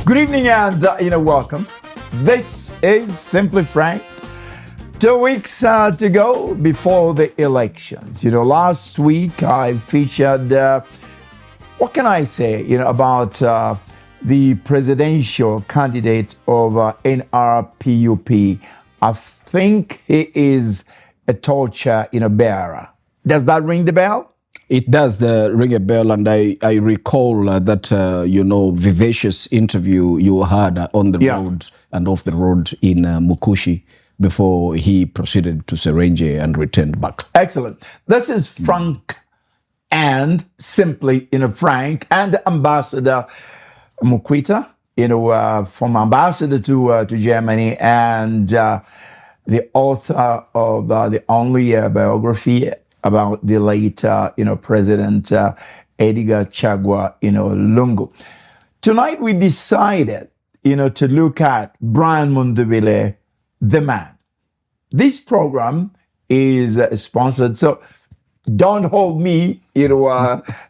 Good evening and welcome. This is Simply Frank. 2 weeks to go before the elections. Last week I featured, what can I say, about the presidential candidate of NRPUP. I think he is a torture bearer. Does that ring the bell? It does ring a bell, and I recall that, vivacious interview you had on the road and off the road in Mukushi before he proceeded to Serenge and returned back. Excellent. This is Frank and Simply Frank and Ambassador Mukwita, from ambassador to Germany, and the author of the only biography about the late, President Edgar Chagwa, Lungu. Tonight we decided, to look at Brian Mundule, the man. This program is sponsored, so don't hold me,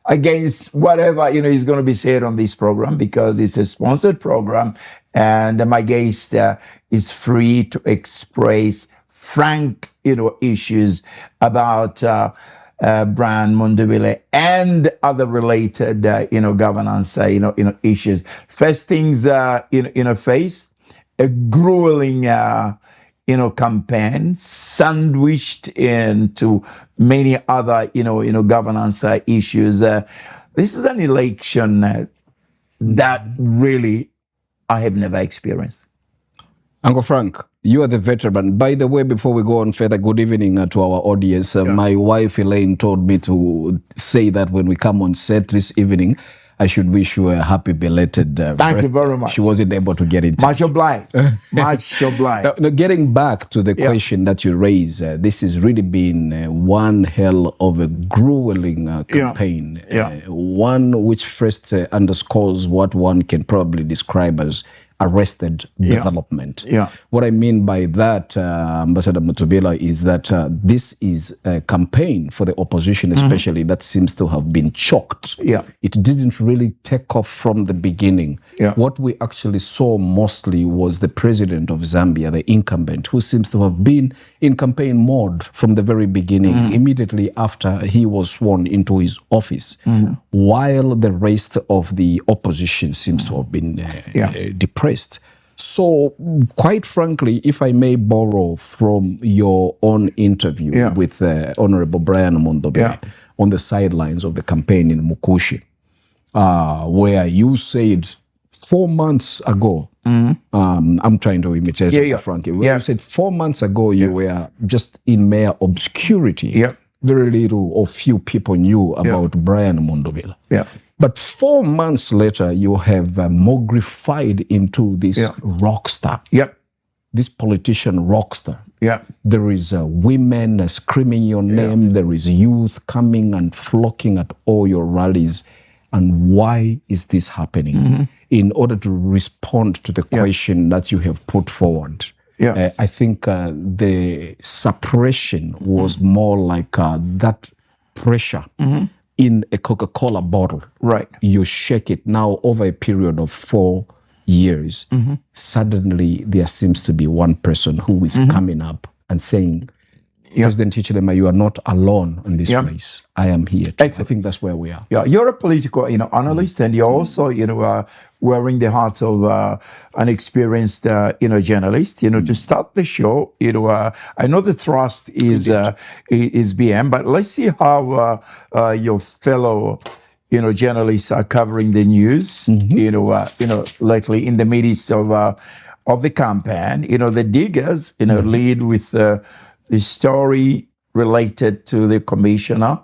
against whatever, is going to be said on this program, because it's a sponsored program, and my guest is free to express frank, issues about Brian Mundule and other related, governance, issues. First things, faced a grueling, campaign sandwiched into many other, governance issues. This is an election that really I have never experienced. Uncle Frank, you are the veteran. By the way, before we go on further, good evening to our audience. My wife Elaine told me to say that when we come on set this evening, I should wish you a happy belated Thank you very much. She wasn't able to get it. Much obliged. Much obliged. Now, getting back to the question that you raised, this has really been one hell of a grueling campaign. One which first underscores what one can probably describe as arrested development. What I mean by that, Ambassador Mutubela, is that this is a campaign for the opposition, especially, that seems to have been choked. It didn't really take off from the beginning. What we actually saw mostly was the president of Zambia, the incumbent, who seems to have been in campaign mode from the very beginning, immediately after he was sworn into his office, while the rest of the opposition seems to have been depressed. So, quite frankly, if I may borrow from your own interview with Honorable Brian Mundule on the sidelines of the campaign in Mukushi, where you said 4 months ago, I'm trying to imitate Frankie, where you said 4 months ago you were just in mere obscurity. Very little or few people knew about Brian Mundule. But 4 months later, you have mogrified into this rock star. This politician rock star. There is women screaming your name. There is youth coming and flocking at all your rallies. And why is this happening? In order to respond to the question that you have put forward, I think the suppression was more like that pressure in a Coca-Cola bottle. You shake it now over a period of 4 years. Suddenly there seems to be one person who is coming up and saying, President Hichilema, you are not alone in this place. I am here too. I think that's where we are. You're a political, analyst, and you're also, wearing the heart of an experienced, journalist. To start the show, I know the thrust is BM, but let's see how your fellow, journalists are covering the news. Lately in the midst of the campaign. The diggers, lead with the story related to the commissioner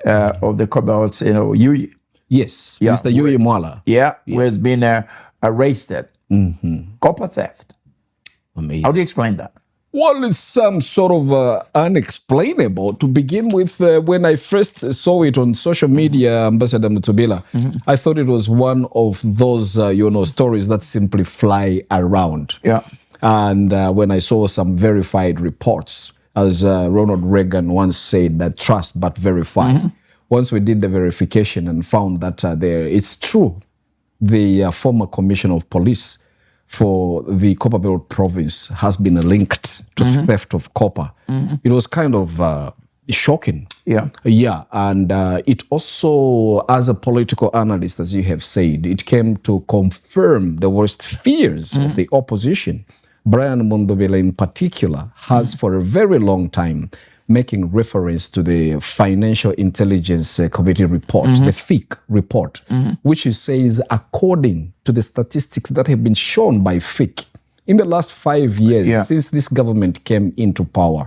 of the cobalt, Yuyi. Yes, Mr. Yuyi Mwala. Who has been arrested. Copper theft. Amazing. How do you explain that? Well, it's some sort of unexplainable. To begin with, when I first saw it on social media, Ambassador Mutubela, I thought it was one of those, stories that simply fly around. And when I saw some verified reports, as Ronald Reagan once said, that trust but verify. Once we did the verification and found that it's true, the former commissioner of police for the Copper Belt province has been linked to theft of copper. It was kind of shocking. Yeah. And it also, as a political analyst, as you have said, it came to confirm the worst fears of the opposition. Brian Mundule in particular has for a very long time making reference to the Financial Intelligence Committee report, the FIC report, which says, according to the statistics that have been shown by FIC, in the last 5 years, since this government came into power,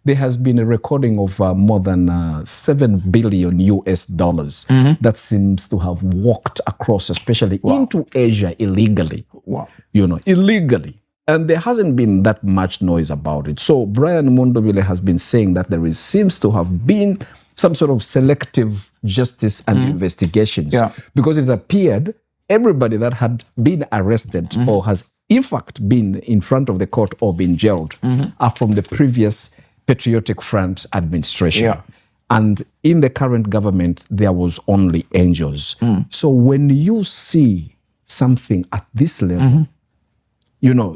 there has been a recording of more than $7 billion US that seems to have walked across, especially into Asia illegally. Illegally. And there hasn't been that much noise about it. So Brian Mundule has been saying that there seems to have been some sort of selective justice and investigations. Because it appeared everybody that had been arrested or has in fact been in front of the court or been jailed are from the previous Patriotic Front administration. And in the current government, there was only angels. So when you see something at this level,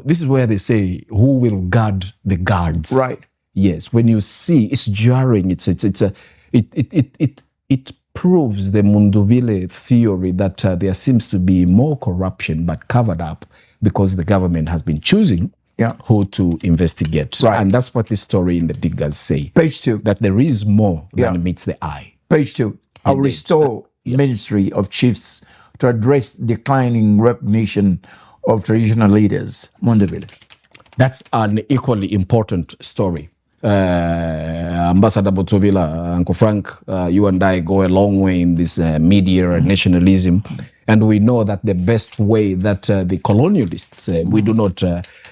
this is where they say, who will guard the guards? Right. Yes. When you see, it's jarring. It proves the Munduvile theory that there seems to be more corruption, but covered up because the government has been choosing who to investigate. Right. And that's what the story in the diggers say. Page 2. That there is more than meets the eye. Page 2. I'll restore Ministry of Chiefs to address declining recognition of traditional leaders. Mundule. That's an equally important story. Ambassador Botobila, Uncle Frank, you and I go a long way in this media nationalism. And we know that the best way that the colonialists, we do not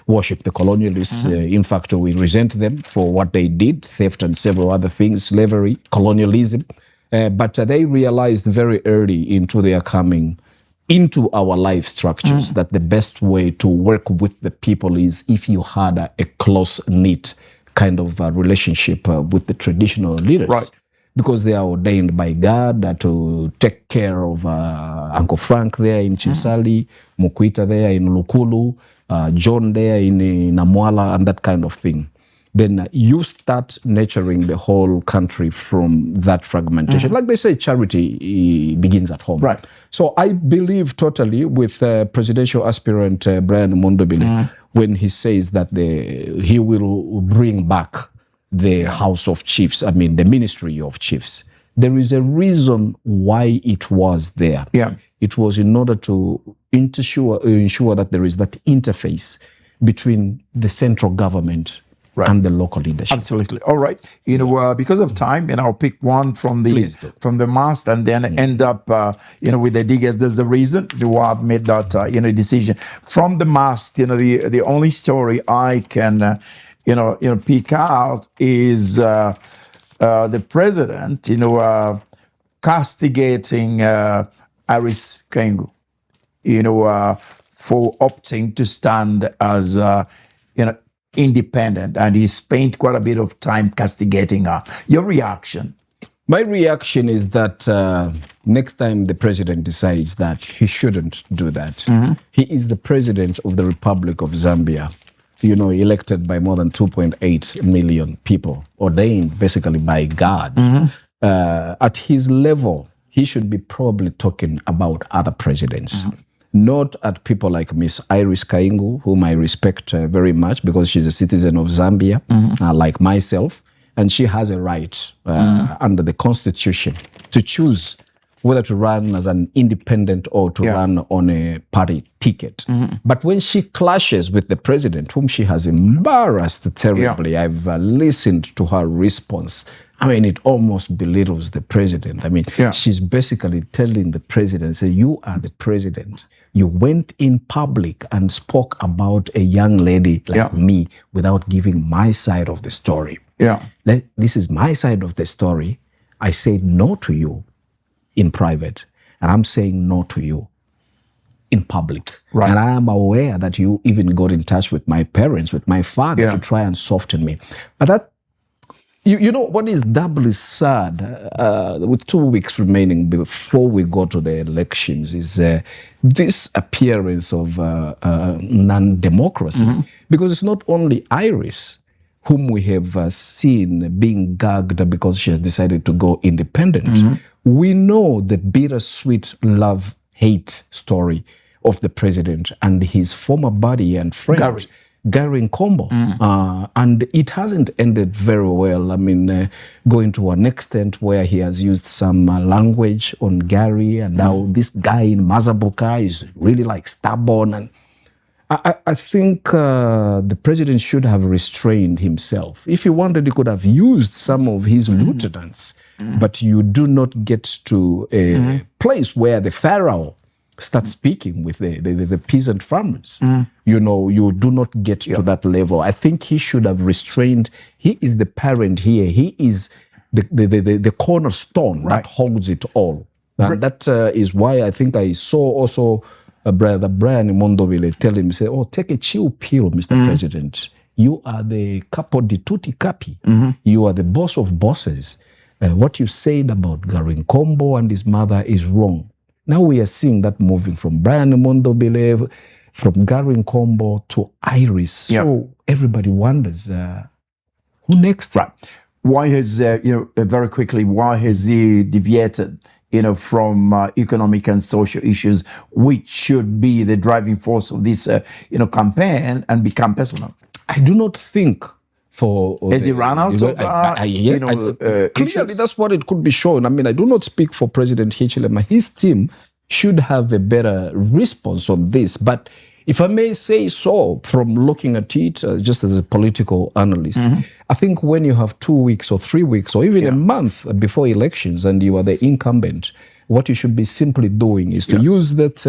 worship the colonialists. In fact, we resent them for what they did, theft and several other things, slavery, colonialism. But they realized very early into their coming into our life structures that the best way to work with the people is if you had a close-knit kind of relationship with the traditional leaders. Right. Because they are ordained by God to take care of Uncle Frank there in Chisali, Mukwita there in Lukulu, John there in Namwala, and that kind of thing. Then you start nurturing the whole country from that fragmentation. Like they say, charity begins at home. Right. So I believe totally with presidential aspirant Brian Mundule when he says that he will bring back the House of Chiefs, the Ministry of Chiefs. There is a reason why it was there. It was in order to ensure that there is that interface between the central government and the local leadership. Absolutely. All right. Because of time, I'll pick one from the mast and then end up, with the diggers. There's the reason why I've made that, decision. From the mast, the only story I can, pick out is the president, castigating Iris Kaingu, for opting to stand as, independent, and he spent quite a bit of time castigating her. Your reaction? My reaction is that next time the president decides that he shouldn't do that. He is the president of the Republic of Zambia, elected by more than 2.8 million people, ordained basically by God. At his level, he should be probably talking about other presidents. Not at people like Miss Iris Kaingu, whom I respect very much because she's a citizen of Zambia, like myself, and she has a right under the Constitution to choose whether to run as an independent or to run on a party ticket. But when she clashes with the president, whom she has embarrassed terribly, I've listened to her response. It almost belittles the president. She's basically telling the president, say, you are the president. You went in public and spoke about a young lady like me without giving my side of the story. This is my side of the story. I said no to you in private, and I'm saying no to you in public. And I am aware that you even got in touch with my parents, with my father, to try and soften me. But You know what is doubly sad with 2 weeks remaining before we go to the elections is this appearance of non-democracy. Because it's not only Iris whom we have seen being gagged because she has decided to go independent. We know the bittersweet love-hate story of the president and his former buddy and friend, Gary Nkombo. And it hasn't ended very well. I mean, going to an extent where he has used some language on Gary, and now this guy in Mazabuka is really like stubborn. And I think the president should have restrained himself. If he wanted, he could have used some of his lieutenants, but you do not get to a place where the pharaoh start speaking with the peasant farmers. You know, you do not get to that level. I think he should have restrained. He is the parent here. He is the cornerstone that holds it all. And that is why I think I saw also Brother Brian Mundule tell him, say, oh, take a chill pill, Mr. President. You are the capo di tutti capi. You are the boss of bosses. What you said about Gary Nkombo and his mother is wrong. Now we are seeing that moving from Brian Mondobele, from Gary Nkombo to Iris. So everybody wonders, who next? Right. Why has, very quickly, why has he deviated, from economic and social issues, which should be the driving force of this, campaign, and become personal? I do not think has he run out of clearly, issues? that's what it could be shown. I mean, I do not speak for President Hichilema. His team should have a better response on this. But if I may say so, from looking at it just as a political analyst, I think when you have 2 weeks or 3 weeks or even a month before elections and you are the incumbent, what you should be simply doing is to use that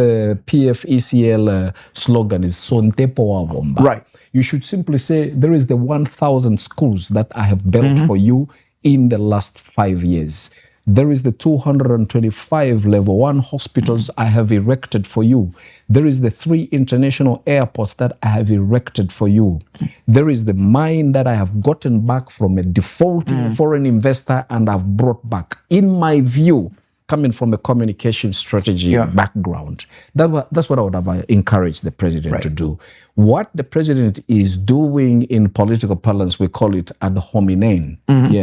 PFECL slogan is Sontepo wa Bomba. Right. You should simply say, there is the 1,000 schools that I have built for you in the last 5 years. There is the 225 level 1 hospitals I have erected for you. There is the 3 international airports that I have erected for you. There is the mine that I have gotten back from a defaulting foreign investor and I've brought back. In my view, coming from a communication strategy background, that's what I would have encouraged the president to do. What the president is doing in political parlance, we call it ad hominem,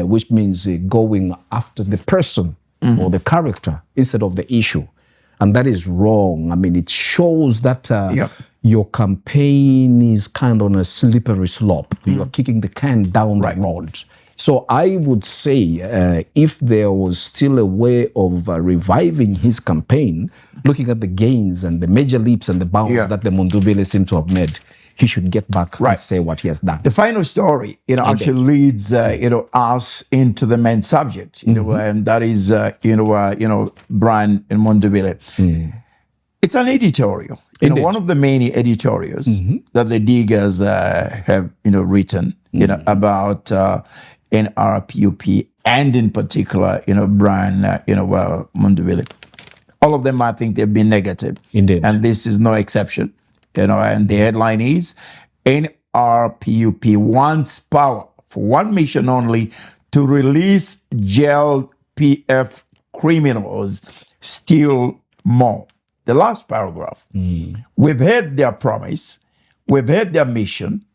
which means going after the person or the character instead of the issue. And that is wrong. I mean, it shows that your campaign is kind of on a slippery slope. You are kicking the can down the road. So I would say if there was still a way of reviving his campaign, looking at the gains and the major leaps and the bounds that the Mundubele seem to have made, he should get back and say what he has done. The final story, actually leads, us into the main subject, and that is, Brian Mundubele. It's an editorial, one of the many editorials that the diggers have, written, about NRPUP and in particular, Brian, Mundubele. All of them, I think, they've been negative. Indeed. And this is no exception. And the headline is NRPUP wants power for one mission only to release jailed PF criminals, still more. The last paragraph. We've heard their promise. We've heard their mission.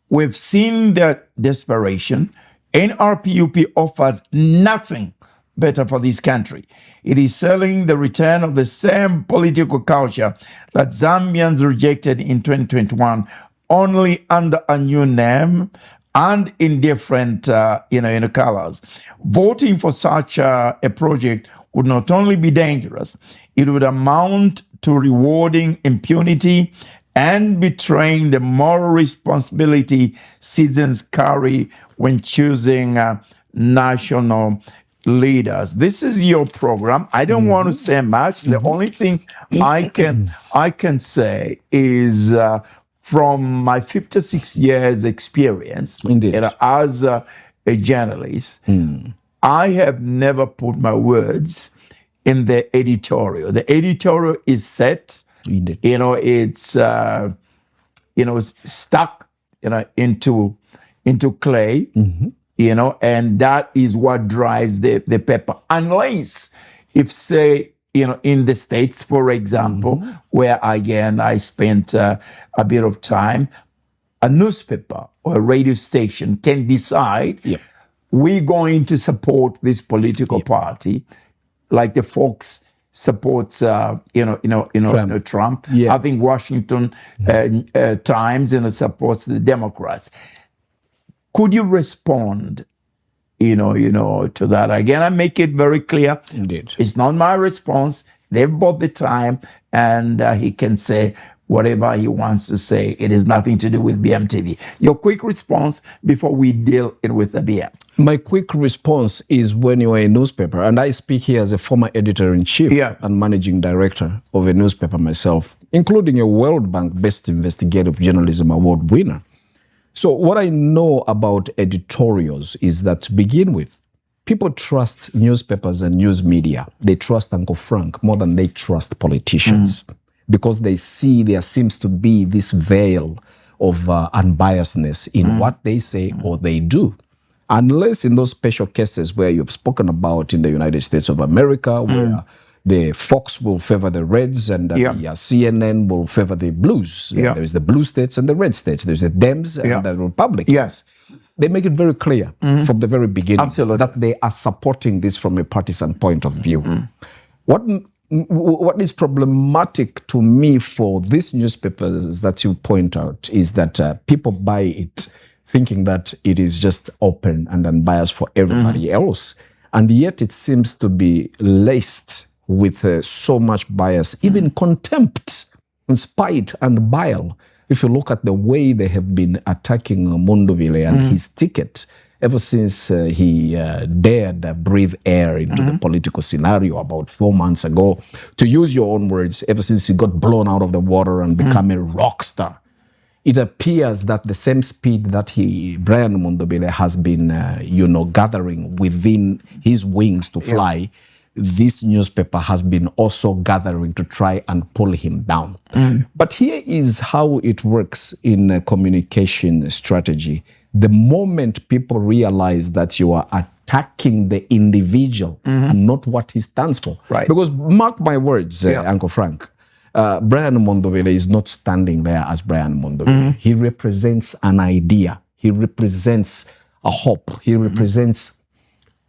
We've seen their desperation. NRPUP offers nothing better for this country. It is selling the return of the same political culture that Zambians rejected in 2021, only under a new name and in different, colors. Voting for such a project would not only be dangerous, it would amount to rewarding impunity and betraying the moral responsibility citizens carry when choosing national leaders. This is your program. I don't want to say much. The only thing I can say is from my 56 years experience as a journalist, I have never put my words in the editorial. The editorial is set. It's stuck into clay. and that is what drives the paper. Unless, if say, in the States, for example, where again I spent a bit of time, a newspaper or a radio station can decide we're going to support this political party, like the Fox supports, Trump. I think Washington Times, supports the Democrats. Could you respond, to that? Again, I make it very clear. Indeed. It's not my response. They've bought the time, and he can say whatever he wants to say. It has nothing to do with BMTV. Your quick response before we deal with the BM. My quick response is, when you are a newspaper, and I speak here as a former editor-in-chief and managing director of a newspaper myself, including a World Bank Best Investigative Journalism Award winner. So what I know about editorials is that, to begin with, people trust newspapers and news media. They trust Uncle Frank more than they trust politicians, because they see there seems to be this veil of unbiasedness in what they say or they do. Unless in those special cases where you've spoken about in the United States of America, where the Fox will favor the Reds and the CNN will favor the Blues. There's the blue states and the red states. There's the Dems and the Republicans. Yes. They make it very clear from the very beginning that they are supporting this from a partisan point of view. What is problematic to me for these newspapers that you point out is that people buy it thinking that it is just open and unbiased for everybody else. And yet it seems to be laced with so much bias, even contempt and spite and bile. If you look at the way they have been attacking Mundule and his ticket, ever since he dared breathe air into the political scenario about 4 months ago, to use your own words, ever since he got blown out of the water and become a rock star, it appears that the same speed that Brian Mundule has been, gathering within his wings to fly, this newspaper has been also gathering to try and pull him down. But here is how it works in a communication strategy. The moment people realize that you are attacking the individual and not what he stands for. Right. Because mark my words, Uncle Frank, Brian Mundule is not standing there as Brian Mundule. He represents an idea. He represents a hope. He represents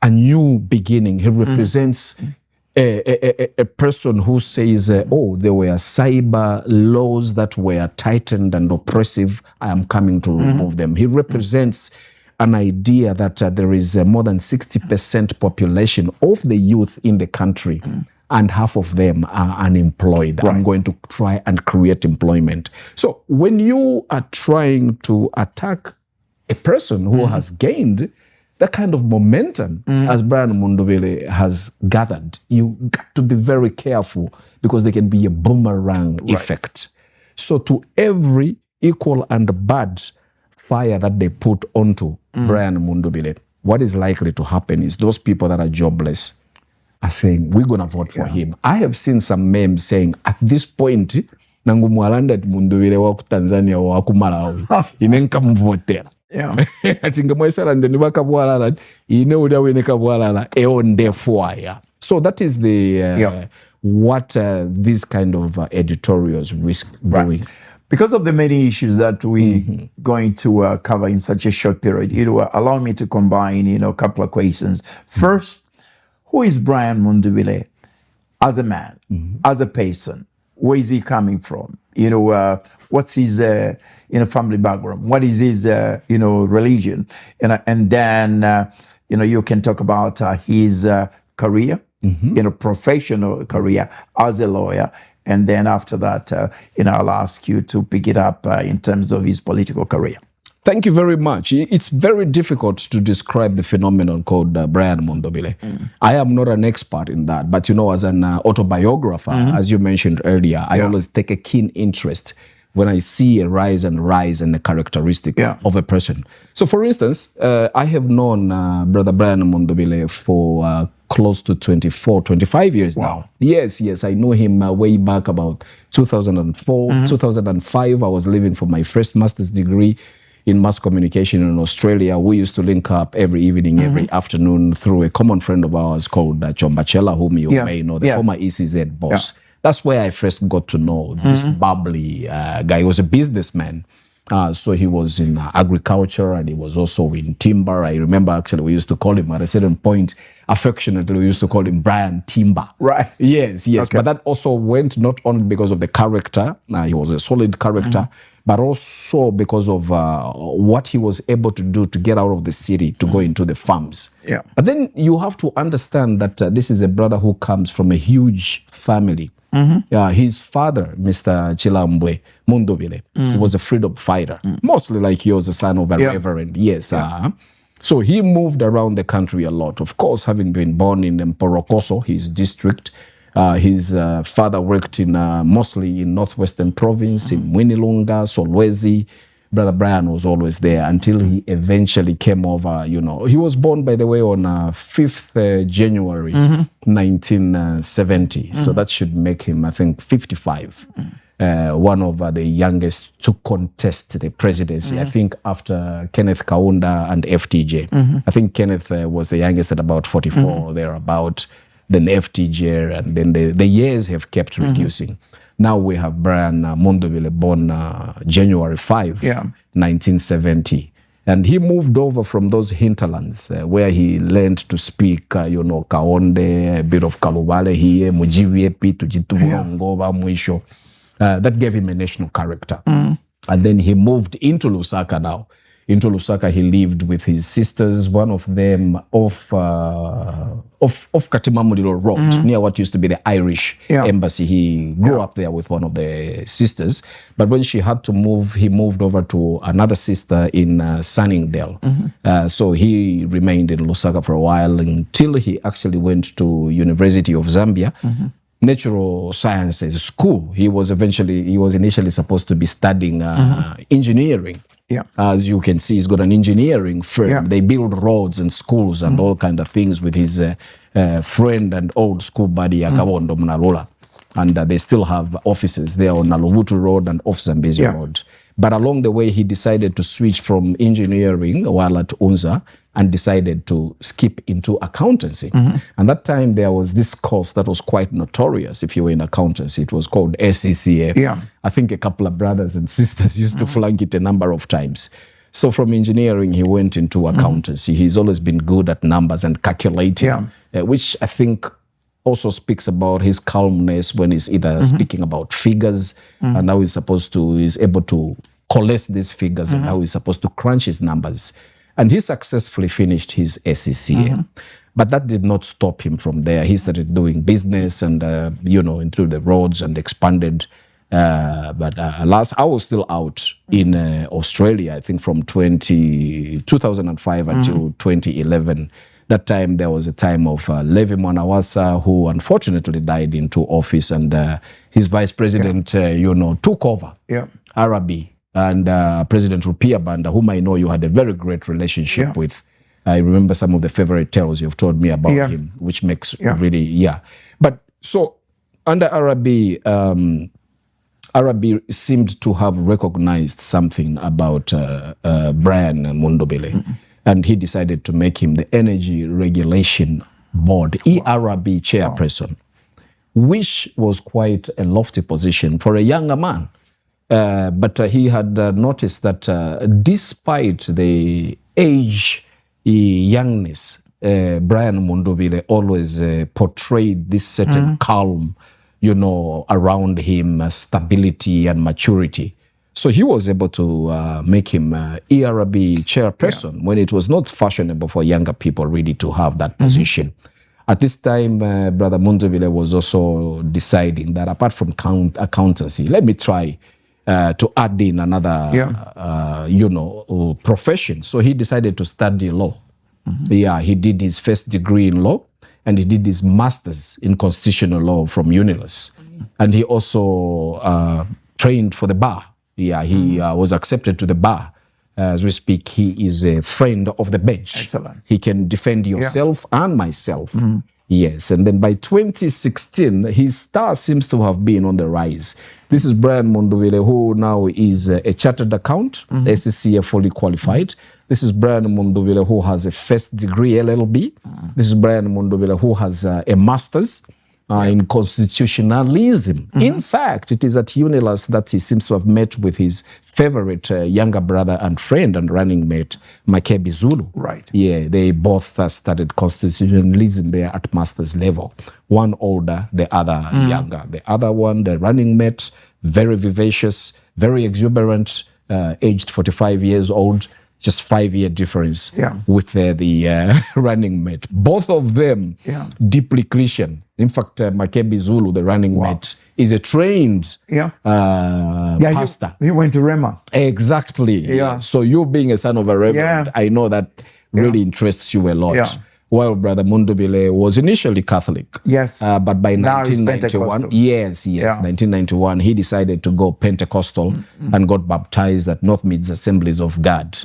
a new beginning. He represents a person who says, there were cyber laws that were tightened and oppressive. I am coming to remove them. He represents an idea that there is more than 60% population of the youth in the country, and half of them are unemployed. Right. I'm going to try and create employment. So when you are trying to attack a person who has gained that kind of momentum as Brian Mundule has gathered, you got to be very careful, because there can be a boomerang effect. So to every equal and bad fire that they put onto Brian Mundule, what is likely to happen is those people that are jobless are saying, we're going to vote for him. I have seen some memes saying, at this point, nangu mwalanda Mundule wa Tanzania wa Malawi, inenka mvotera. So that is the what these kind of editorials risk doing. Because of the many issues that we're going to cover in such a short period, it will allow me to combine, a couple of questions. First, who is Brian Mundule as a man, as a person? Where is he coming from? What's his family background? What is his religion? And then you can talk about his career, professional career as a lawyer. And then after that, I'll ask you to pick it up in terms of his political career. Thank you very much. It's very difficult to describe the phenomenon called Brian Mundule. I am not an expert in that, but as an autobiographer, as you mentioned earlier, I always take a keen interest when I see a rise and the characteristic of a person. So for instance, I have known Brother Brian Mundule for close to 24, 25 years now. Yes, I know him way back about 2004, 2005. I was leaving for my first master's degree. in mass communication in Australia. We used to link up every evening, every afternoon through a common friend of ours called Chombachela, whom you may know, the former ECZ boss. That's where I first got to know this bubbly guy. He was a businessman. So he was in agriculture and he was also in timber. I remember actually we used to call him at a certain point, affectionately, we used to call him Brian Timber. Right. Yes. Okay. But that also went not only because of the character, he was a solid character, but also because of what he was able to do to get out of the city, to go into the farms. Yeah. But then you have to understand that this is a brother who comes from a huge family. His father, Mr. Chilambwe Mundule, was a freedom fighter, mostly like he was the son of a reverend. Yes. So he moved around the country a lot. Of course, having been born in Mporokoso, his district, his father worked in mostly in Northwestern Province, in Mwinilunga, Solwezi. Brother Brian was always there until he eventually came over. You know, he was born, by the way, on 5th January 1970. So that should make him, I think, 55. One of the youngest to contest the presidency, I think, after Kenneth Kaunda and FTJ. I think Kenneth was the youngest at about 44 or thereabout, then FTJ, and then the years have kept reducing. Now we have Brian Mundule, born January 5, 1970. And he moved over from those hinterlands where he learned to speak, Kaonde, a bit of Kalubale here, Mujiviepi, Tujitubulongova, Mwisho. That gave him a national character. And then he moved into Lusaka now. Into Lusaka, he lived with his sisters, one of them off Katimamulilo Road, near what used to be the Irish embassy. He grew up there with one of the sisters. But when she had to move, he moved over to another sister in Sunningdale. So he remained in Lusaka for a while until he actually went to University of Zambia. Natural Sciences School. He was initially supposed to be studying engineering. As you can see, he's got an engineering firm. They build roads and schools and all kind of things with his friend and old school buddy Akabondo Mnalula. And they still have offices there on Nalubutu Road and off Zambezi Road. But along the way, he decided to switch from engineering while at UNZA and decided to skip into accountancy. And that time there was this course that was quite notorious if you were in accountancy. It was called SCCA. I think a couple of brothers and sisters used to flunk it a number of times. So from engineering, he went into accountancy. He's always been good at numbers and calculating, which I think also speaks about his calmness when he's either speaking about figures and how he's able to coalesce these figures and how he's supposed to crunch his numbers. And he successfully finished his SCCA. But that did not stop him from there. He started doing business and, into the roads and expanded. But alas, I was still out in Australia, I think from 2005 until 2011. That time, there was a time of Levi Mwanawasa, who unfortunately died into office, and his vice president, took over Arabi. And President Rupia Banda, whom I know you had a very great relationship with. I remember some of the favorite tales you've told me about him, which makes really, But so under Arabi, Arabi seemed to have recognized something about Brian Mundubile. And he decided to make him the Energy Regulation Board, ERB chairperson, which was quite a lofty position for a younger man. But he had noticed that despite the age youngness, Brian Mundubile always portrayed this certain calm, around him, stability and maturity. So he was able to make him ERB chairperson when it was not fashionable for younger people really to have that position. At this time, Brother Mundubile was also deciding that apart from accountancy, let me try to add in another, profession. So he decided to study law. He did his first degree in law and he did his master's in constitutional law from UNILUS. And he also trained for the bar. He was accepted to the bar. As we speak, he is a friend of the bench. Excellent. He can defend yourself and myself Yes, and then by 2016, his star seems to have been on the rise. This is Brian Mundule, who now is a chartered accountant, SCCA fully qualified. This is Brian Mundule, who has a first degree LLB. This is Brian Mundule, who has a master's in constitutionalism. In fact, it is at UNILAS that he seems to have met with his favorite younger brother and friend and running mate, Makebi Zulu. Right. Yeah, they both studied constitutionalism there at master's level. One older, the other younger. The other one, the running mate, very vivacious, very exuberant, aged 45 years old, just 5-year difference with the running mate. Both of them deeply Christian. In fact, Makebi Zulu, the running mate, is a trained pastor. He went to Rema. Exactly. Yeah. So you being a son of a reverend, I know that really interests you a lot. Yeah. Well, Brother Mundule was initially Catholic. Yes. But by Now he's 1991, Pentecostal. 1991, he decided to go Pentecostal and got baptized at North Meads Assemblies of God.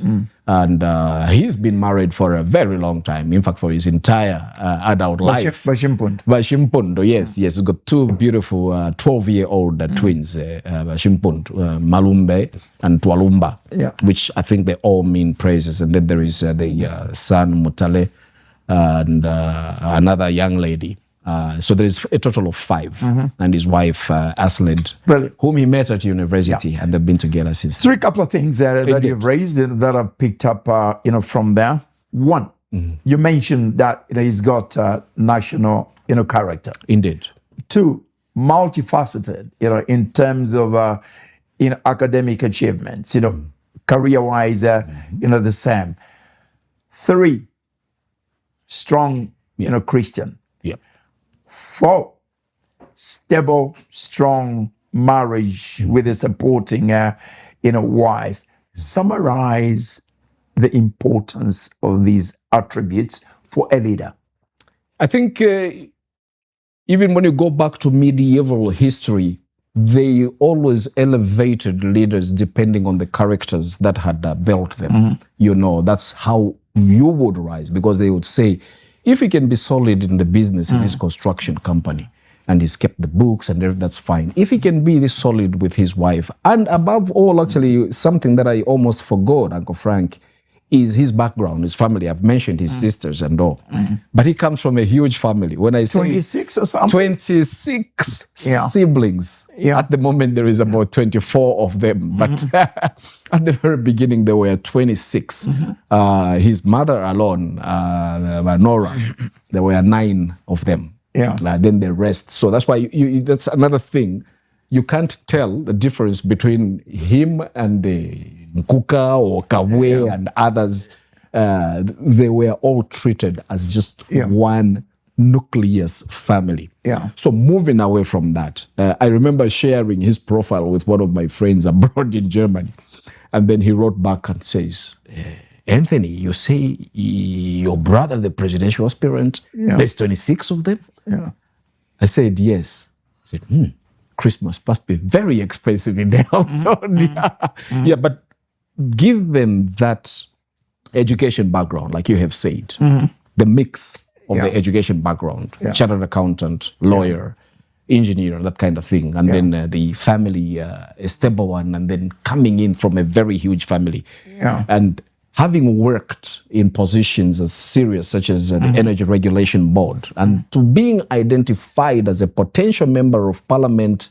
And he's been married for a very long time. In fact, for his entire adult life. Bashimpundo, yes. He's got two beautiful 12-year-old twins, Bashimpundo, Malumbe and Twalumba, which I think they all mean praises. And then there is the son, Mutale, and another young lady. So there is a total of 5. And his wife, Asled, whom he met at university, and they've been together since. 3 couple of things that you've raised that I've picked up from there. One, you mentioned that he's got national character. Indeed. 2, multifaceted, in terms of academic achievements, career-wise, the same. 3, strong, Christian. 4, stable, strong marriage with a supporting, wife. Summarize the importance of these attributes for a leader. I think even when you go back to medieval history, they always elevated leaders depending on the characters that had built them. That's how you would rise, because they would say, if he can be solid in the business in his construction company and he's kept the books and that's fine. If he can be this solid with his wife, and above all, actually, something that I almost forgot, Uncle Frank, is his background, his family. I've mentioned his sisters and all. But he comes from a huge family. When I say 26 or something? 26 siblings. At the moment, there is about 24 of them. But at the very beginning, there were 26. His mother alone, Nora, there were 9 of them. Then the rest. So that's why that's another thing. You can't tell the difference between him and the Nkuka or Kawe and others. They were all treated as just one nucleus family. So moving away from that, I remember sharing his profile with one of my friends abroad in Germany. And then he wrote back and says, Anthony, you say your brother, the presidential aspirant, there's 26 of them? I said, yes. He said, Christmas must be very expensive in the household. But given that education background, like you have said, the mix of the education background, chartered accountant, lawyer, engineer, and that kind of thing, and then the family, a stable one, and then coming in from a very huge family. And having worked in positions as serious such as the Energy Regulation Board, and to being identified as a potential member of parliament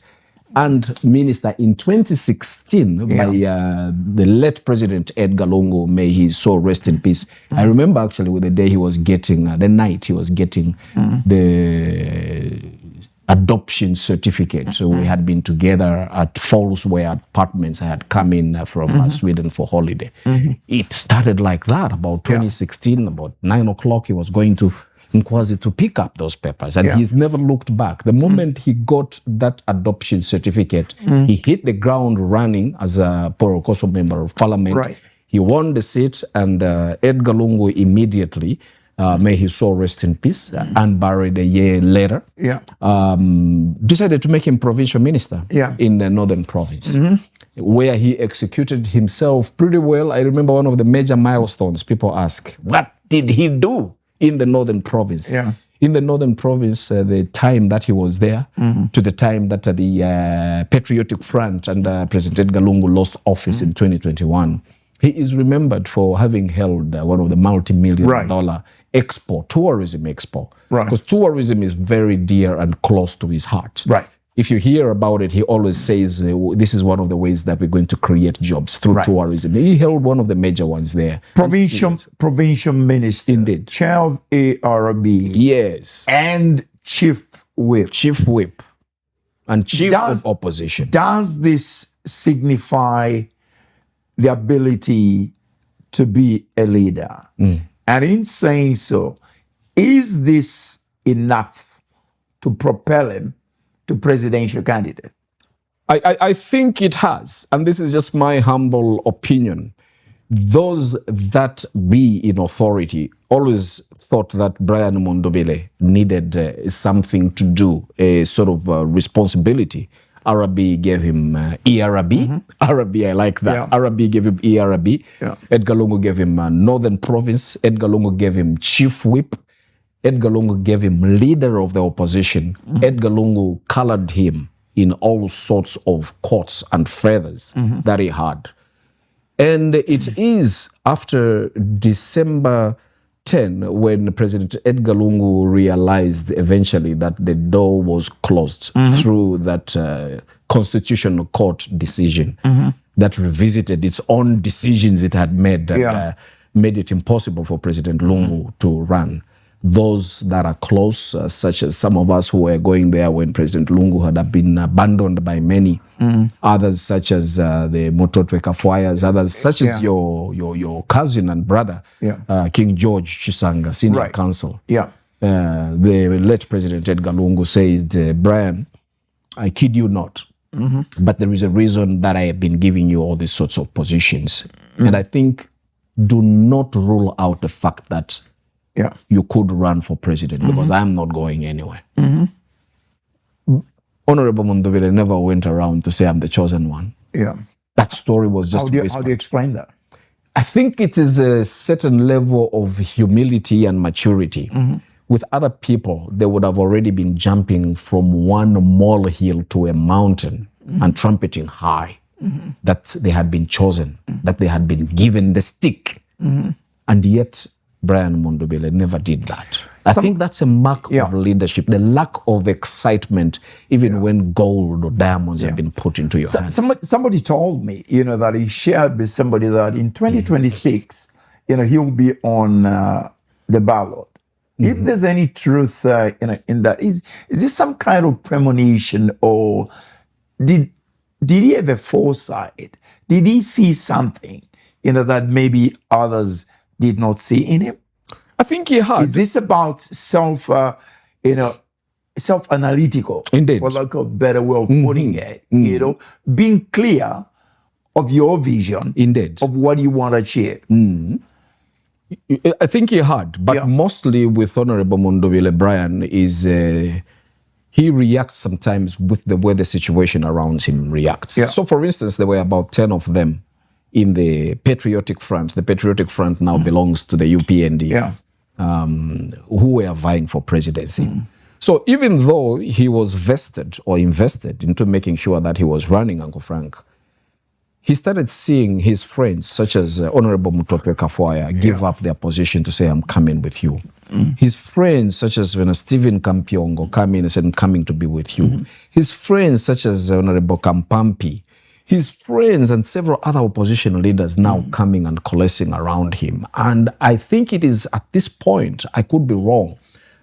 and minister in 2016 by the late President Edgar Lungu, may his soul rest in peace. I remember actually with the day he was getting, the night he was getting the adoption certificate. So we had been together at Fallsware Apartments. I had come in from Sweden for holiday. It started like that, about 2016, about 9 o'clock, he was going to Nkwazi to pick up those papers, and he's never looked back. The moment he got that adoption certificate, he hit the ground running as a Porokoso member of parliament. He won the seat, and Edgar Lungu immediately, may his soul rest in peace, unburied a year later, decided to make him provincial minister in the Northern Province, where he executed himself pretty well. I remember one of the major milestones people ask, what did he do in the Northern Province? in the Northern Province, the time that he was there, to the time that the Patriotic Front under President Edgar Lungu lost office in 2021, he is remembered for having held one of the multi-million-dollar tourism expo. Because tourism is very dear and close to his heart. If you hear about it, he always says, this is one of the ways that we're going to create jobs through tourism. He held one of the major ones there. Provincial minister. Indeed. Chair of ARB. Yes. And chief whip. Chief whip. And chief of opposition. Does this signify the ability to be a leader? And in saying so, is this enough to propel him to presidential candidate? I think it has, and this is just my humble opinion. Those that be in authority always thought that Brian Mundule needed something to do, a sort of responsibility. Arabi gave him ERB. Arabi, I like that. Arabi gave him ERB. Edgar Lungu gave him Northern Province. Edgar Lungu gave him Chief Whip. Edgar Lungu gave him leader of the opposition. Edgar Lungu colored him in all sorts of coats and feathers that he had. And it is after December 10 when President Edgar Lungu realized eventually that the door was closed through that Constitutional Court decision that revisited its own decisions it had made that made it impossible for President Lungu to run. Those that are close, such as some of us who were going there when President Lungu had been abandoned by many, others such as the Mototwe Kafuayas, others such as your cousin and brother, King George Chisanga, Senior Counsel. The late President Edgar Lungu said, Brian, I kid you not, but there is a reason that I have been giving you all these sorts of positions. And I think do not rule out the fact that you could run for president because I'm not going anywhere. Honorable Mundule never went around to say I'm the chosen one. That story was just whispered. How do you explain that? I think it is a certain level of humility and maturity. With other people, they would have already been jumping from one molehill to a mountain and trumpeting high that they had been chosen, that they had been given the stick. And yet, Brian Mundule never did that. I think that's a mark of leadership, the lack of excitement, even when gold or diamonds have been put into your hands. Somebody told me, that he shared with somebody that in 2026, he'll be on the ballot. If there's any truth, in that, is this some kind of premonition, or did he have a foresight? Did he see something, that maybe others did not see in him? I think he had. Is this about self-analytical? Indeed. For lack of a better way of putting it, being clear of your vision, indeed, of what you want to achieve. I think he had, but mostly with Honorable Mundule, Brian, is he reacts sometimes with the way the situation around him reacts. So, for instance, there were about 10 of them in the Patriotic Front. The Patriotic Front now belongs to the UPND, who were vying for presidency. So even though he was vested or invested into making sure that he was running, Uncle Frank, he started seeing his friends, such as Honorable Mutotwe Kafuaya, give up their position to say, I'm coming with you. His friends, such as Stephen Kampiongo, come in and said, I'm coming to be with you. His friends, such as Honorable Kampampi, his friends and several other opposition leaders now coming and coalescing around him. And I think it is at this point, I could be wrong,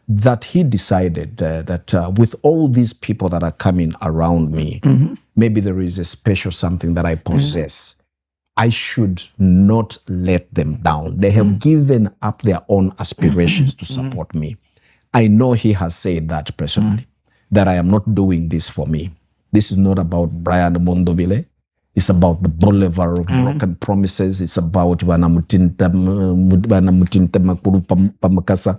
that he decided that with all these people that are coming around me, maybe there is a special something that I possess. I should not let them down. They have given up their own aspirations to support me. I know he has said that personally, that I am not doing this for me. This is not about Brian Mundule. It's about the boulevard of broken promises. It's about Wanamutinta Makuru Pamakasa,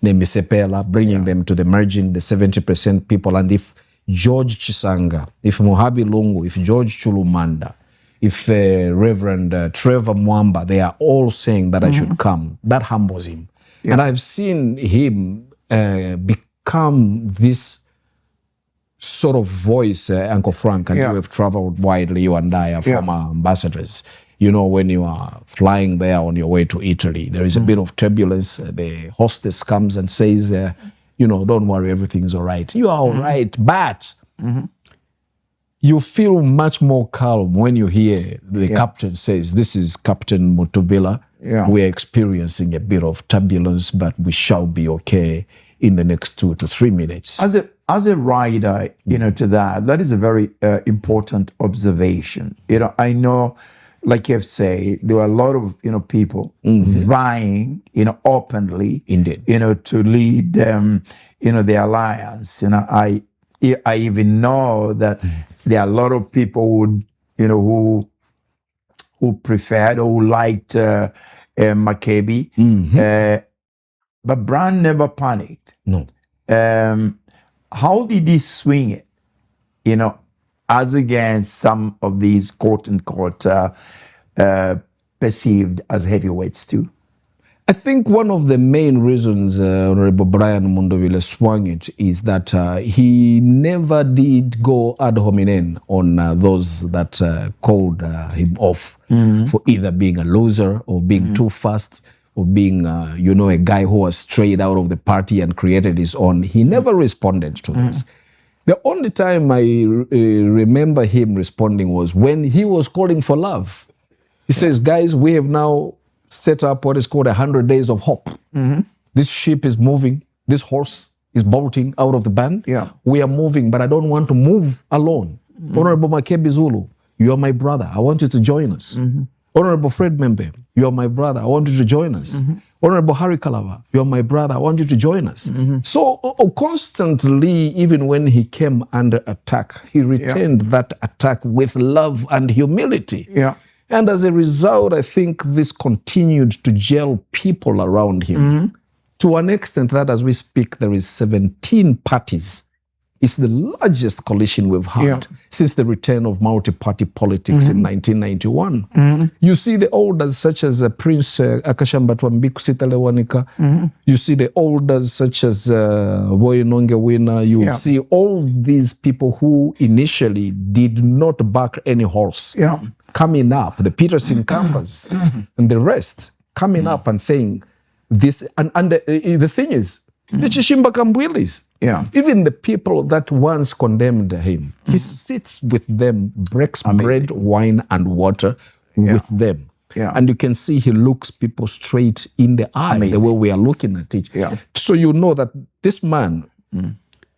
Nemisepela, bringing them to the margin, the 70% people. And if George Chisanga, if Mohabi Lungu, if George Chulumanda, if Reverend Trevor Mwamba, they are all saying that I should come, that humbles him. And I've seen him become this sort of voice, Uncle Frank, and you have traveled widely, you and I are former ambassadors. You know, when you are flying there on your way to Italy, there is a bit of turbulence. The hostess comes and says, don't worry, everything's all right. You are all right, but you feel much more calm when you hear the captain says, this is Captain Mutubila. We're experiencing a bit of turbulence, but we shall be okay in the next 2 to 3 minutes. As a rider, to that is a very important observation. I know, like you've said, there were a lot of people vying, openly, indeed, to lead the alliance. I even know that there are a lot of people who preferred or who liked Maccabi, but Brown never panicked. No. How did he swing it, as against some of these quote-unquote perceived as heavyweights too? I think one of the main reasons Honorable Brian Mundule swung it is that he never did go ad hominem on those that called him off for either being a loser or being too fast or being, a guy who was strayed out of the party and created his own. He never responded to this. The only time I remember him responding was when he was calling for love. He says, guys, we have now set up what is called 100 days of hope. This ship is moving. This horse is bolting out of the band. We are moving, but I don't want to move alone. Honorable Makebi Zulu, you are my brother. I want you to join us. Honorable Fred Membe, you are my brother. I want you to join us. Honorable Harry Kalava, you are my brother. I want you to join us. So constantly, even when he came under attack, he returned that attack with love and humility. And as a result, I think this continued to gel people around him to an extent that as we speak, there is 17 parties. It's the largest coalition we've had since the return of multi-party politics in 1991. You see the elders such as Prince Akashambatwa Mbiku Sitalewanika. You see the elders such as Voinonge Wina. You see all these people who initially did not back any horse coming up, the Peterson Campers and the rest coming up and saying this. And the thing is, the Chishimba Kambwilis, even the people that once condemned him, he sits with them, breaks bread, wine, and water with them. And you can see he looks people straight in the eye, the way we are looking at it. So you know that this man,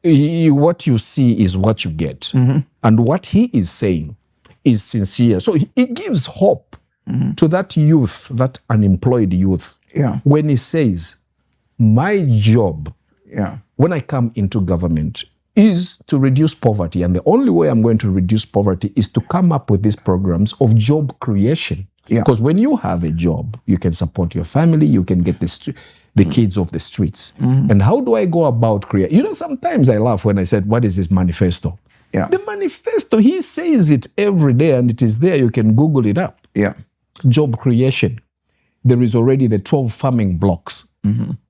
what you see is what you get. And what he is saying is sincere. So it gives hope to that youth, that unemployed youth, when he says, my job, when I come into government, is to reduce poverty. And the only way I'm going to reduce poverty is to come up with these programs of job creation. Because when you have a job, you can support your family, you can get the kids off the streets. And how do I go about creating? Sometimes I laugh when I said, what is this manifesto? The manifesto, he says it every day and it is there. You can Google it up. Job creation. There is already the 12 farming blocks.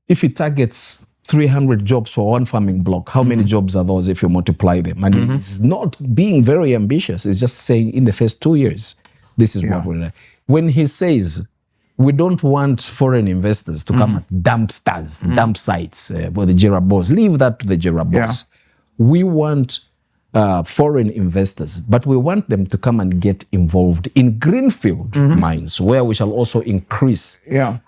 If it targets 300 jobs for one farming block, how many jobs are those if you multiply them? And it's not being very ambitious. It's just saying in the first 2 years, this is what we're doing. When he says, we don't want foreign investors to come at dumpsters, dump sites for the Jerabos. Leave that to the Jerabos. We want foreign investors, but we want them to come and get involved in greenfield mines where we shall also increase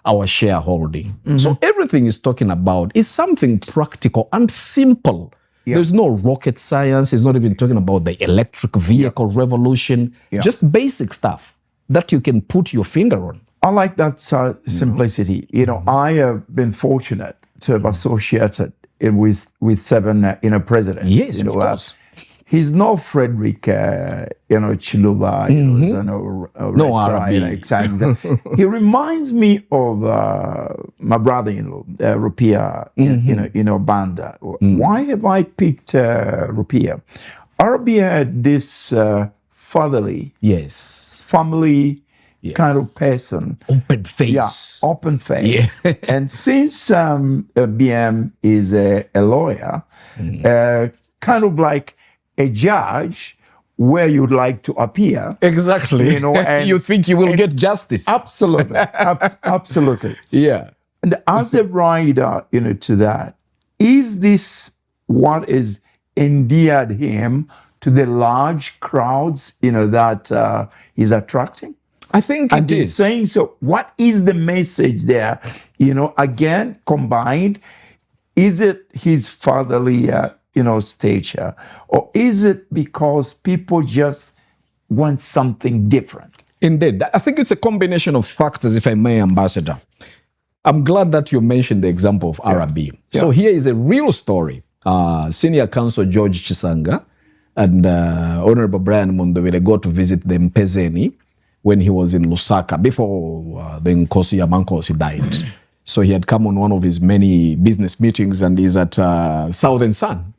our shareholding. So everything is talking about is something practical and simple. There's no rocket science. It's not even talking about the electric vehicle revolution. Just basic stuff that you can put your finger on. I like that simplicity. I have been fortunate to have associated with 7 presidents. Yes, of course. He's no Frederick, Chiluba, no RB. Exactly. He reminds me of my brother-in-law, Rupia, Banda. Why have I picked Rupia? RB had this family, kind of person. Open face. Yeah, open face. Yeah. And since BM is a lawyer, kind of like a judge where you'd like to appear. Exactly. And you think you will get justice. Absolutely. Absolutely. Yeah. And as a rider, to that, is this what is endeared him to the large crowds, that he's attracting? I think it is. Saying so. What is the message there? Again, combined, is it his fatherly, stature, or is it because people just want something different? Indeed, I think it's a combination of factors, if I may, Ambassador. I'm glad that you mentioned the example of RB. So here is a real story. Senior Counsel George Chisanga and Honorable Brian Mundule go to visit the Mpezeni when he was in Lusaka before the Nkosi Yamankosi died. So he had come on one of his many business meetings and he's at Southern Sun.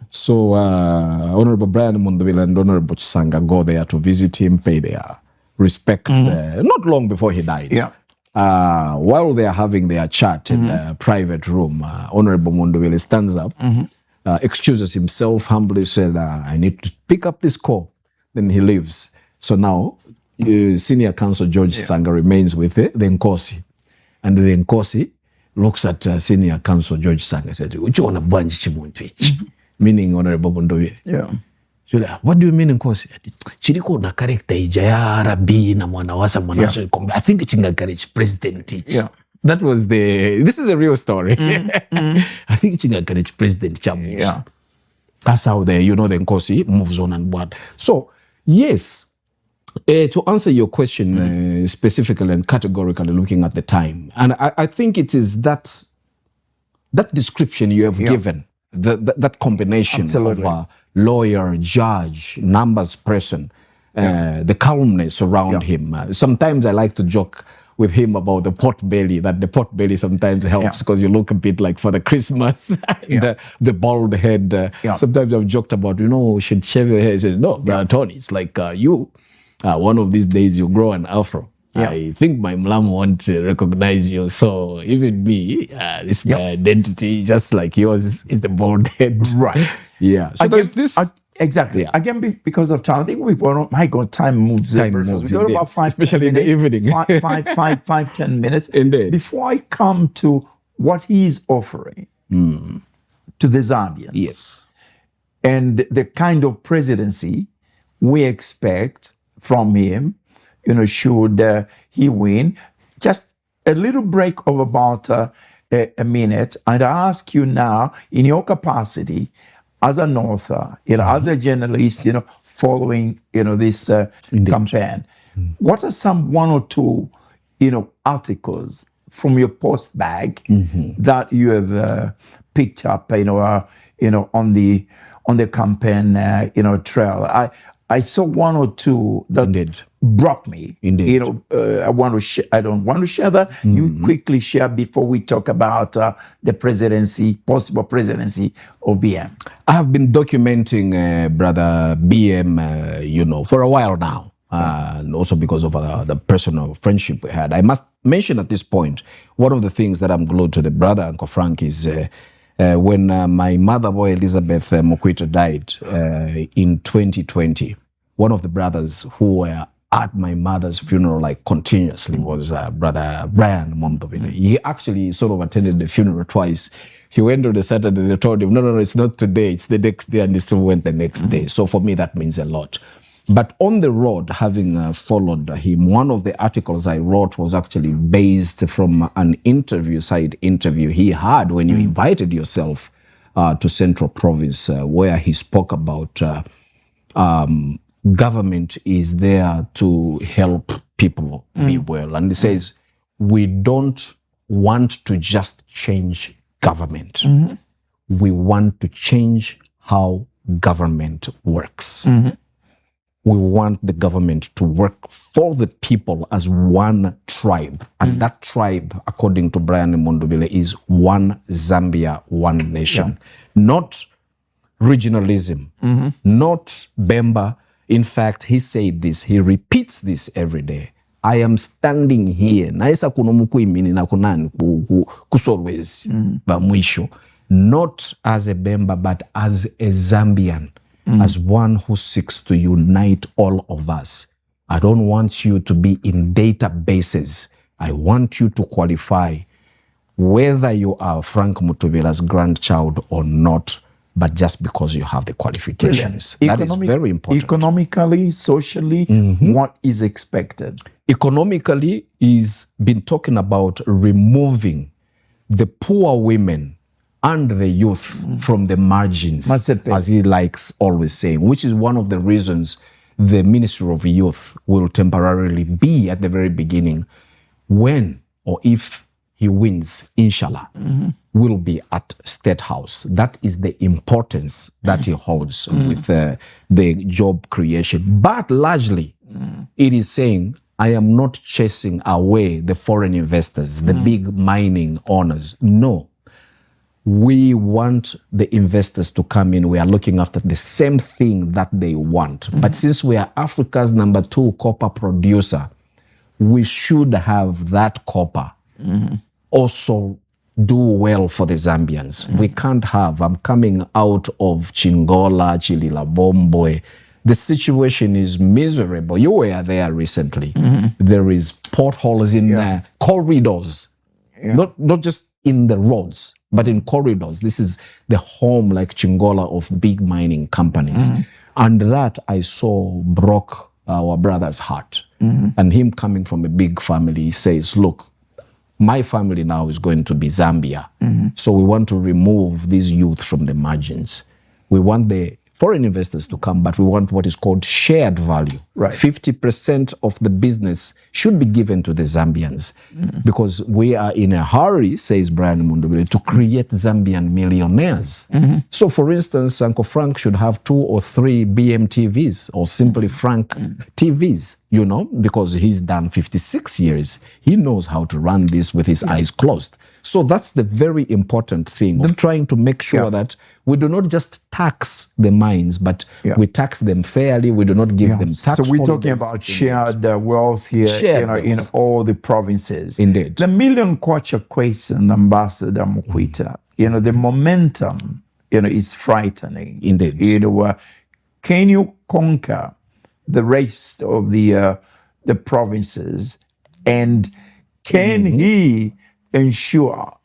So Honorable Brian Mundule and Honorable Chisanga go there to visit him, pay their respects, not long before he died. Yeah. While they are having their chat in a private room, Honorable Mundule stands up, excuses himself, humbly said, I need to pick up this call. Then he leaves. So now, Senior Counsel George Sanga remains with the Nkosi. And the Nkosi looks at Senior Counsel George Sanga and said, meaning Honorable Mundule. Yeah. So, what do you mean Nkosi? Chiriko na character ija ya Arabi na mwanawasa mwanawasa. I think chinga encourage president teach. Yeah. That was this is a real story. I think chinga encourage president chamu. Yeah. That's how the Nkosi moves on and what. So, yes, to answer your question specifically and categorically looking at the time, and I think it is that description you have given, that combination of lawyer, judge, numbers person, the calmness around him. Sometimes I like to joke with him about the pot belly, that the pot belly sometimes helps because you look a bit like Father Christmas, and the bald head. Sometimes I've joked about, should shave your hair. He says, no, Tony, it's like you. One of these days you grow an afro. I think my mom won't recognize you. So even me, this my identity, just like yours, is the bald head. Right. Yeah. So again, there's this. Exactly. Yeah. Again, because of time, I think we've got, my God, time moves. Time moves. We've got about 5, especially in the evening. 5, 10 minutes. Indeed. Before I come to what he's offering to the Zambians. Yes. And the kind of presidency we expect from him, should he win. Just a little break of about a minute. And I ask you now, in your capacity as an author, as a journalist, following, this campaign, what are some one or two, articles from your post bag that you have picked up, on the campaign, trail? I saw one or two that brought me. Indeed. I don't want to share that. You quickly share before we talk about the presidency, possible presidency of BM. I have been documenting Brother BM, for a while now. And also because of the personal friendship we had. I must mention at this point, one of the things that I'm glued to the brother, Uncle Frank, is when my mother, boy Elizabeth Mukwita, died in 2020, one of the brothers who were at my mother's funeral continuously was Brother Brian Mundule. He actually sort of attended the funeral twice. He went on the Saturday, they told him, no, it's not today, it's the next day, and he still went the next day. So for me, that means a lot. But on the road, having followed him, one of the articles I wrote was actually based from an side interview he had when you invited yourself to Central Province, where he spoke about government is there to help people be well. And he says, we don't want to just change government. We want to change how government works. We want the government to work for the people as one tribe. And that tribe, according to Brian Mundule, is one Zambia, one nation. Not regionalism, not Bemba. In fact, he said this, he repeats this every day. I am standing here naisa kuno mukuimini na kunani kusolwezi ba mwisho, not as a Bemba but as a Zambian, as one who seeks to unite all of us. I don't want you to be in databases. I want you to qualify whether you are Frank Mutubela's grandchild or not, but just because you have the qualifications. That is very important. Economically, socially, what is expected? Economically, he's been talking about removing the poor women and the youth from the margins, as he likes always saying, which is one of the reasons the Ministry of Youth will temporarily be at the very beginning when or if he wins, inshallah, will be at State House. That is the importance that he holds with the job creation. But largely, it is saying, I am not chasing away the foreign investors, the big mining owners. No. We want the investors to come in. We are looking after the same thing that they want. But since we are Africa's number 2 copper producer, we should have that copper also do well for the Zambians. We can't have, I'm coming out of Chingola, Chililabomboe. The situation is miserable. You were there recently. There is potholes in corridors, not just in the roads, but in corridors. This is the home, like Chingola, of big mining companies. And that I saw broke our brother's heart. And him coming from a big family says, look, my family now is going to be Zambia. So we want to remove these youth from the margins. We want the foreign investors to come, but we want what is called shared value. 50% of the business should be given to the Zambians because we are in a hurry, says Brian Mundule, to create Zambian millionaires. So for instance, Uncle Frank should have 2 or 3 BMTVs or simply Frank TVs, you know, because he's done 56 years. He knows how to run this with his eyes closed. So that's the very important thing of trying to make sure that we do not just tax the mines, but we tax them fairly. We do not give them tax. So we're talking about shared wealth here, in all the provinces. Indeed. The million kwacha question, Ambassador Mukwita, the momentum, is frightening. Indeed. Can you conquer the rest of the provinces, and can he ensure,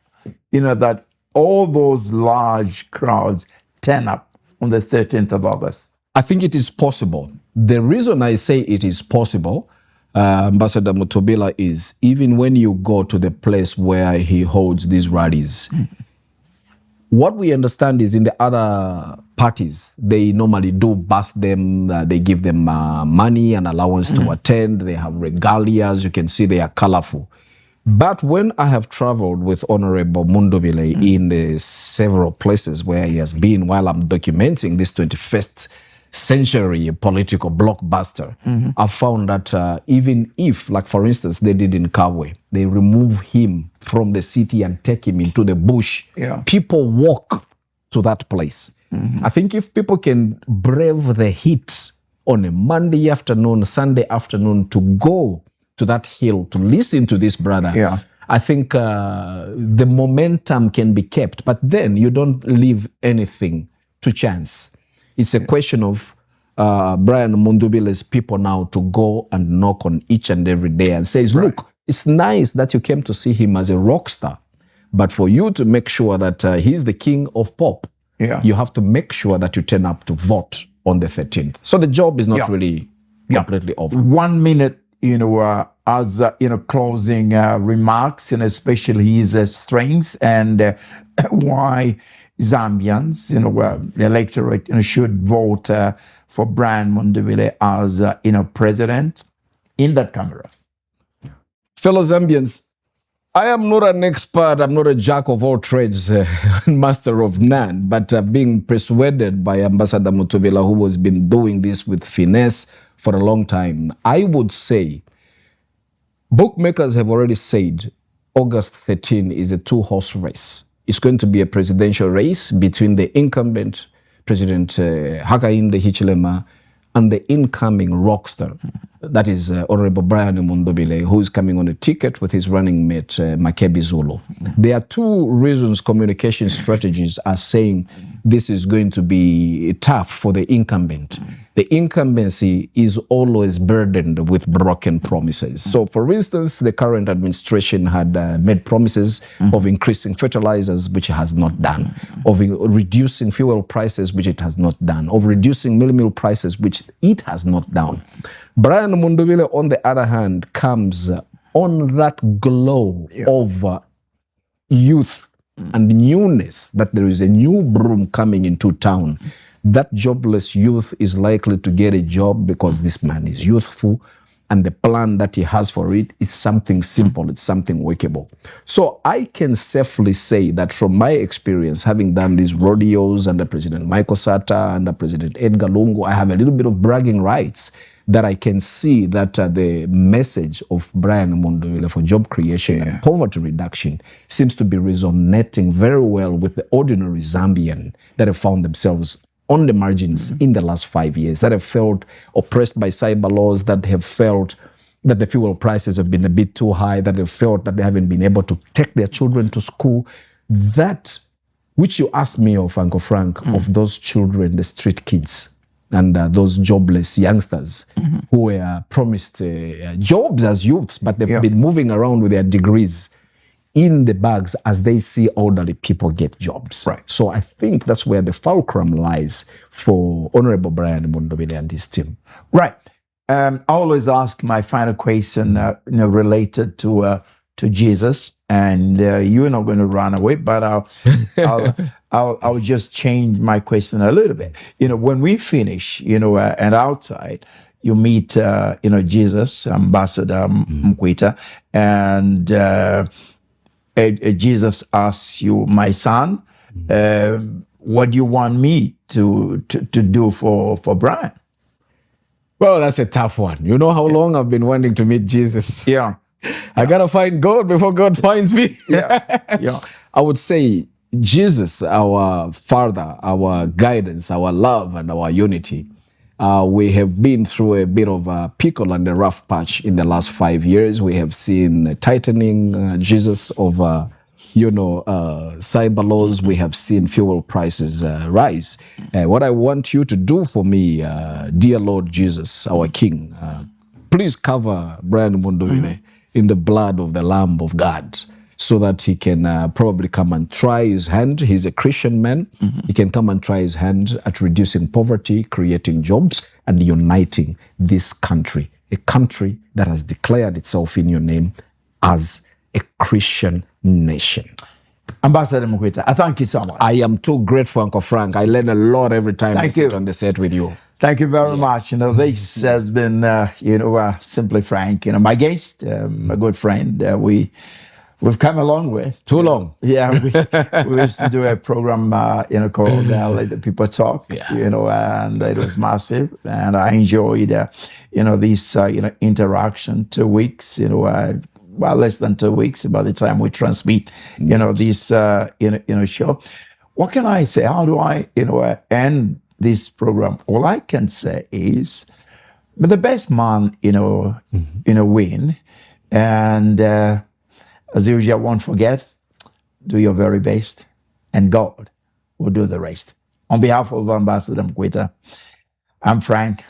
that all those large crowds turn up on the 13th of August? I think it is possible. The reason I say it is possible, Ambassador Mutubela, is even when you go to the place where he holds these rallies, what we understand is in the other parties, they normally do bus them, they give them money and allowance to attend, they have regalias, you can see they are colorful. But when I have traveled with Honorable Mundule in the several places where he has been while I'm documenting this 21st century political blockbuster, I found that even if, like for instance, they did in Kabwe, they remove him from the city and take him into the bush, people walk to that place. I think if people can brave the heat on a Monday afternoon, Sunday afternoon to go to that hill to listen to this brother, I think the momentum can be kept. But then you don't leave anything to chance. It's a question of Brian Mundubele's people now to go and knock on each and every day and says, look, it's nice that you came to see him as a rock star, but for you to make sure that he's the king of pop, you have to make sure that you turn up to vote on the 13th. So the job is not really completely over. 1 minute, as closing remarks, and especially his strengths and why Zambians, the electorate should vote for Brian Mundule as president. In that camera, fellow Zambians, I am not an expert. I'm not a jack of all trades, master of none. But being persuaded by Ambassador Mutubela, who has been doing this with finesse for a long time, I would say bookmakers have already said August 13 is a 2-horse race. It's going to be a presidential race between the incumbent President Hakainde Hichilema and the incoming rockstar, that is Honorable Brian Mundule, who is coming on a ticket with his running mate, Makebi Zulu. There are two reasons communication strategies are saying this is going to be tough for the incumbent. The incumbency is always burdened with broken promises. So, for instance, the current administration had made promises of increasing fertilizers, which it has not done, of reducing fuel prices, which it has not done, of reducing meal prices, which it has not done. Brian Munduvile, on the other hand, comes on that glow of youth and newness, that there is a new broom coming into town. That jobless youth is likely to get a job because this man is youthful, and the plan that he has for it is something simple, it's something workable. So I can safely say that from my experience, having done these rodeos under President Michael Sata, under President Edgar Lungu, I have a little bit of bragging rights that I can see that the message of Brian Mundule for job creation and poverty reduction seems to be resonating very well with the ordinary Zambian that have found themselves on the margins in the last 5 years, that have felt oppressed by cyber laws, that have felt that the fuel prices have been a bit too high, that have felt that they haven't been able to take their children to school. That which you asked me of, Uncle Frank, of those children, the street kids, and those jobless youngsters who were promised jobs as youths, but they've been moving around with their degrees in the bags as they see elderly people get jobs. Right. So I think that's where the fulcrum lies for Honorable Brian Mundubile and his team. Right. I always ask my final question, related to Jesus, and you're not going to run away, but I'll just change my question a little bit. When we finish, and outside, you meet, Jesus, Ambassador Mukwita, and Jesus asks you, my son, what do you want me to do for Brian? Well, that's a tough one. You know how long I've been wanting to meet Jesus? Yeah. I got to find God before God finds me. Yeah. I would say Jesus, our Father, our guidance, our love, and our unity. We have been through a bit of a pickle and a rough patch in the last 5 years. We have seen tightening, Jesus, of cyber laws. We have seen fuel prices rise. What I want you to do for me, dear Lord Jesus, our King, please cover Brian Munduvile in the blood of the Lamb of God, so that he can probably come and try his hand. He's a Christian man. He can come and try his hand at reducing poverty, creating jobs, and uniting this country, a country that has declared itself in your name as a Christian nation. Ambassador Mukwita, I thank you so much. I am too grateful, Uncle Frank. I learn a lot every time I sit on the set with you. Thank you very much. This has been, Simply Frank. My guest, a good friend. We've come a long way. Too long. Yeah, we used to do a program, called Let the People Talk. And it was massive, and I enjoyed, this, interaction. 2 weeks, less than 2 weeks by the time we transmit, this, show. What can I say? How do I, end this program? All I can say is, the best man, win, and as usual, won't forget, do your very best, and God will do the rest. On behalf of Ambassador Mukwita, I'm Frank,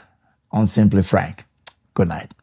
on Simply Frank. Good night.